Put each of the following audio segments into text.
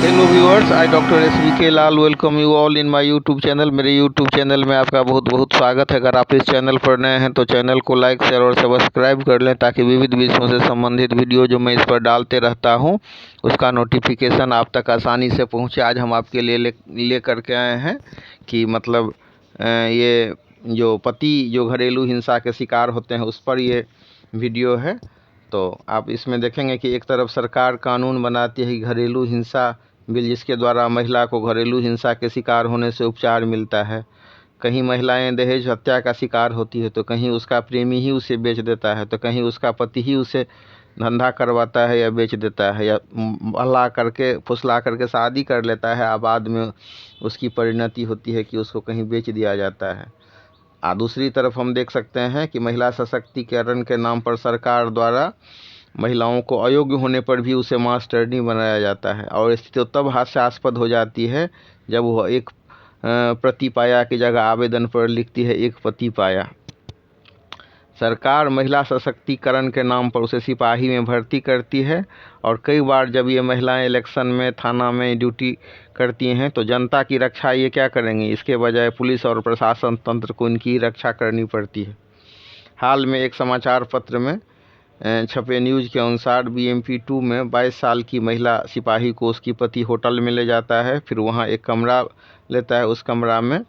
Hello viewers, I doctor S V K Lal welcome you all in my YouTube channel. मेरे YouTube channel में आपका बहुत बहुत स्वागत है। अगर आप इस चैनल पर नए हैं तो चैनल को लाइक शेयर और सब्सक्राइब कर लें, ताकि विविध विषयों से संबंधित वीडियो जो मैं इस पर डालते रहता हूं उसका नोटिफिकेशन आप तक आसानी से पहुंचे। आज हम आपके लिए ले करके आए हैं कि मतलब ये जो पति जो घरेलू हिंसा के शिकार होते हैं उस पर ये वीडियो है। तो आप इसमें देखेंगे कि एक तरफ सरकार कानून बनाती है कि घरेलू हिंसा बिल, जिसके द्वारा महिला को घरेलू हिंसा के शिकार होने से उपचार मिलता है। कहीं महिलाएं दहेज हत्या का शिकार होती है तो कहीं उसका प्रेमी ही उसे बेच देता है, तो कहीं उसका पति ही उसे धंधा करवाता है या बेच देता है, या बहला करके फुसला करके शादी कर लेता है। बाद में उसकी परिणति होती है कि उसको कहीं बेच दिया जाता है। दूसरी तरफ हम देख सकते हैं कि महिला सशक्तिकरण के नाम पर सरकार द्वारा महिलाओं को अयोग्य होने पर भी उसे मास्टरनी बनाया जाता है, और स्थिति तो तब हास्यास्पद हो जाती है जब वह एक प्रति पाया की जगह आवेदन पर लिखती है एक पति पाया। सरकार महिला सशक्तिकरण के नाम पर उसे सिपाही में भर्ती करती है, और कई बार जब ये महिलाएं इलेक्शन में थाना में ड्यूटी करती हैं तो जनता की रक्षा ये क्या करेंगी, इसके बजाय पुलिस और प्रशासन तंत्र को इनकी रक्षा करनी पड़ती है। हाल में एक समाचार पत्र में छपे न्यूज़ के अनुसार BMP 2 में 22 साल की महिला सिपाही को उसकी पति होटल में ले जाता है, फिर वहाँ एक कमरा लेता है। उस कमरा में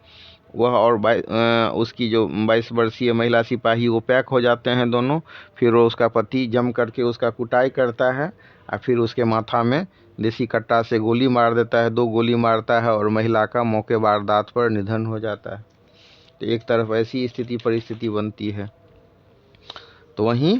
वह और उसकी जो 22 वर्षीय महिला सिपाही वो पैक हो जाते हैं दोनों। फिर वो उसका पति जम करके उसका कुटाई करता है और फिर उसके माथा में देसी कट्टा से गोली मार देता है। 2 गोली मारता है और महिला का मौके वारदात पर निधन हो जाता है। तो एक तरफ ऐसी स्थिति परिस्थिति बनती है, तो वहीं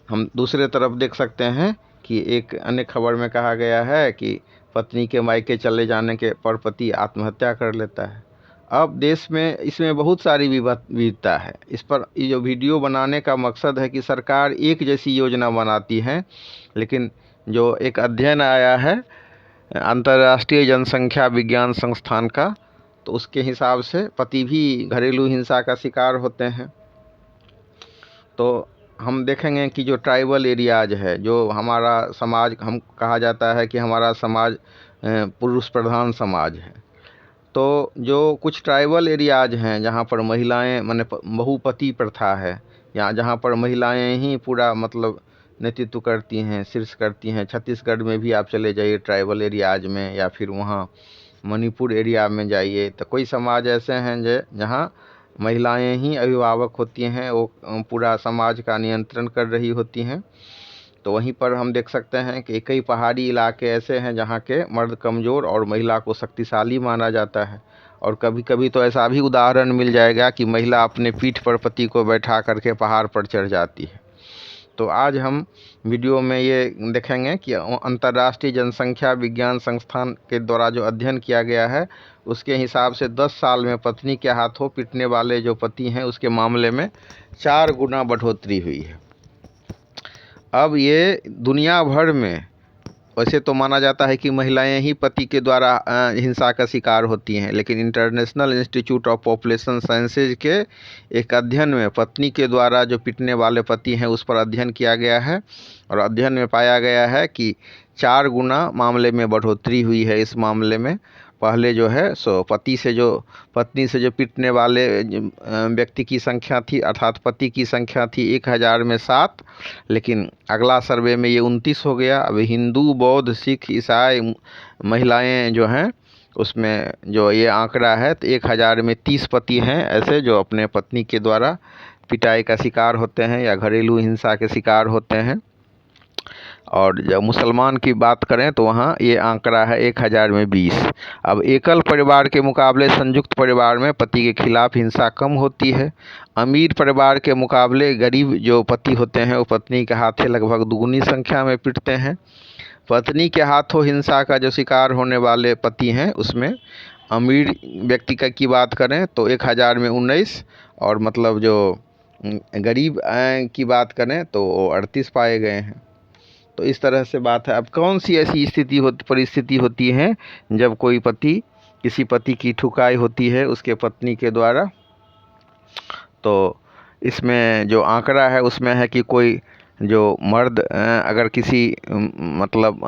हम दूसरे तरफ देख सकते हैं कि एक अन्य खबर में कहा गया है कि पत्नी के मायके चले जाने के पर पति आत्महत्या कर लेता है। अब देश में इसमें बहुत सारी विविधता है। इस पर ये जो वीडियो बनाने का मकसद है कि सरकार एक जैसी योजना बनाती है, लेकिन जो एक अध्ययन आया है अंतर्राष्ट्रीय जनसंख्या विज्ञान संस्थान का, तो उसके हिसाब से पति भी घरेलू हिंसा का शिकार होते हैं। तो हम देखेंगे कि जो ट्राइबल एरियाज है, जो हमारा समाज, हम कहा जाता है कि हमारा समाज पुरुष प्रधान समाज है, तो जो कुछ ट्राइबल एरियाज हैं जहाँ पर महिलाएं माने बहुपति प्रथा है, या जहाँ पर महिलाएं ही पूरा मतलब नेतृत्व करती हैं, शीर्ष करती हैं। छत्तीसगढ़ में भी आप चले जाइए ट्राइबल एरियाज में, या फिर वहाँ मणिपुर एरिया में जाइए, तो कोई समाज ऐसे हैं जहाँ महिलाएं ही अभिभावक होती हैं, वो पूरा समाज का नियंत्रण कर रही होती हैं। तो वहीं पर हम देख सकते हैं कि कई पहाड़ी इलाके ऐसे हैं जहाँ के मर्द कमज़ोर और महिला को शक्तिशाली माना जाता है, और कभी कभी तो ऐसा भी उदाहरण मिल जाएगा कि महिला अपने पीठ पर पति को बैठा करके पहाड़ पर चढ़ जाती है। तो आज हम वीडियो में ये देखेंगे कि अंतर्राष्ट्रीय जनसंख्या विज्ञान संस्थान के द्वारा जो अध्ययन किया गया है उसके हिसाब से 10 साल में पत्नी के हाथों पीटने वाले जो पति हैं उसके मामले में 4 गुना बढ़ोतरी हुई है। अब ये दुनिया भर में वैसे तो माना जाता है कि महिलाएं ही पति के द्वारा हिंसा का शिकार होती हैं, लेकिन international institute of population sciences के एक अध्ययन में पत्नी के द्वारा जो पिटने वाले पति हैं उस पर अध्ययन किया गया है, और अध्ययन में पाया गया है कि 4 गुना मामले में बढ़ोतरी हुई है। इस मामले में पहले जो है सो पत्नी से जो पिटने वाले व्यक्ति की संख्या थी, अर्थात पति की संख्या थी 1000 में 7, लेकिन अगला सर्वे में ये 29 हो गया। अब हिंदू, बौद्ध, सिख, ईसाई महिलाएं जो हैं उसमें जो ये आंकड़ा है तो 1000 में 30 पति हैं ऐसे जो अपने पत्नी के द्वारा पिटाई का शिकार होते हैं या घरेलू हिंसा के शिकार होते हैं। और जब मुसलमान की बात करें तो वहाँ ये आंकड़ा है 1000 में 20। अब एकल परिवार के मुकाबले संयुक्त परिवार में पति के खिलाफ हिंसा कम होती है। अमीर परिवार के मुकाबले गरीब जो पति होते हैं वो पत्नी के हाथे लगभग दुगुनी संख्या में पिटते हैं। पत्नी के हाथों हिंसा का जो शिकार होने वाले पति हैं उसमें अमीर व्यक्ति की बात करें तो 1000 में 19, और मतलब जो गरीब की बात करें तो वो 38 पाए गए हैं। तो इस तरह से बात है। अब कौन सी ऐसी परिस्थिति होती है जब कोई पति किसी पति की ठुकाई होती है उसके पत्नी के द्वारा, तो इसमें जो आंकड़ा है उसमें है कि कोई जो मर्द अगर किसी मतलब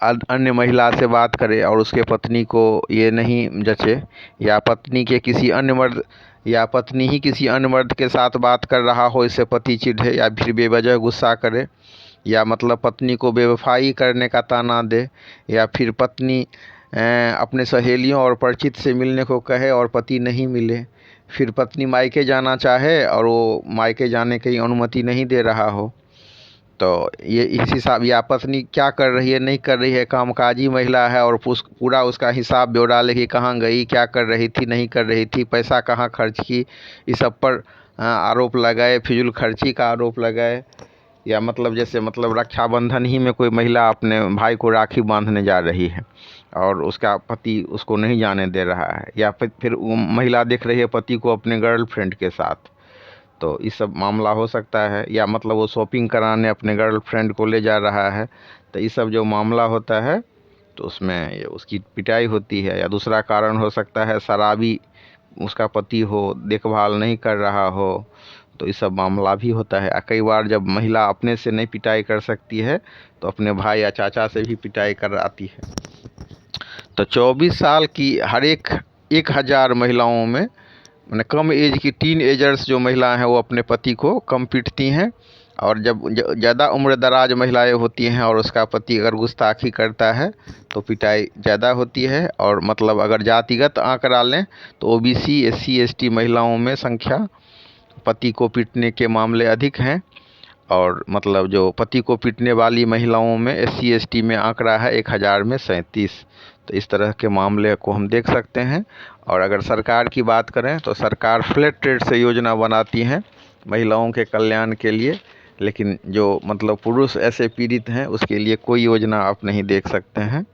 अन्य महिला से बात करे और उसके पत्नी को ये नहीं जचे, या पत्नी के किसी अन्य मर्द या पत्नी ही किसी अन्य मर्द के साथ बात कर रहा हो, इससे पति चिढ़े या फिर बेवजह गुस्सा करे, या मतलब पत्नी को बेवफाई करने का ताना दे, या फिर पत्नी अपने सहेलियों और परिचित से मिलने को कहे और पति नहीं मिले, फिर पत्नी मायके जाना चाहे और वो मायके जाने की अनुमति नहीं दे रहा हो, तो ये इस हिसाब, या पत्नी क्या कर रही है नहीं कर रही है, कामकाजी महिला है और पूरा उसका हिसाब ब्यौरा लेके कहाँ गई, क्या कर रही थी नहीं कर रही थी, पैसा कहाँ खर्च की, इस सब पर आरोप लगाए, फिजूल खर्ची का आरोप लगाए। या मतलब जैसे मतलब रक्षाबंधन ही में कोई महिला अपने भाई को राखी बांधने जा रही है और उसका पति उसको नहीं जाने दे रहा है, या फिर वो महिला देख रही है पति को अपने गर्लफ्रेंड के साथ, तो इस सब मामला हो सकता है। या मतलब वो शॉपिंग कराने अपने गर्लफ्रेंड को ले जा रहा है, तो ये सब जो मामला होता है तो उसमें उसकी पिटाई होती है। या दूसरा कारण हो सकता है शराबी उसका पति हो, देखभाल नहीं कर रहा हो, तो ये सब मामला भी होता है। कई बार जब महिला अपने से नहीं पिटाई कर सकती है तो अपने भाई या चाचा से भी पिटाई कर आती है। तो 24 साल की हर 1000 महिलाओं में मैंने कम एज की टीन एजर्स जो महिलाएं हैं वो अपने पति को कम पीटती हैं, और जब ज़्यादा उम्र दराज महिलाएं होती हैं और उसका पति अगर गुस्ताखी करता है तो पिटाई ज़्यादा होती है। और मतलब अगर जातिगत आंकड़ा लें तो ओबीसी SC ST महिलाओं में संख्या पति को पीटने के मामले अधिक हैं, और मतलब जो पति को पीटने वाली महिलाओं में SC ST में आंकड़ा है 1000 में 37। तो इस तरह के मामले को हम देख सकते हैं। और अगर सरकार की बात करें तो सरकार फ्लैट रेट से योजना बनाती हैं महिलाओं के कल्याण के लिए, लेकिन जो मतलब पुरुष ऐसे पीड़ित हैं उसके लिए कोई योजना आप नहीं देख सकते हैं।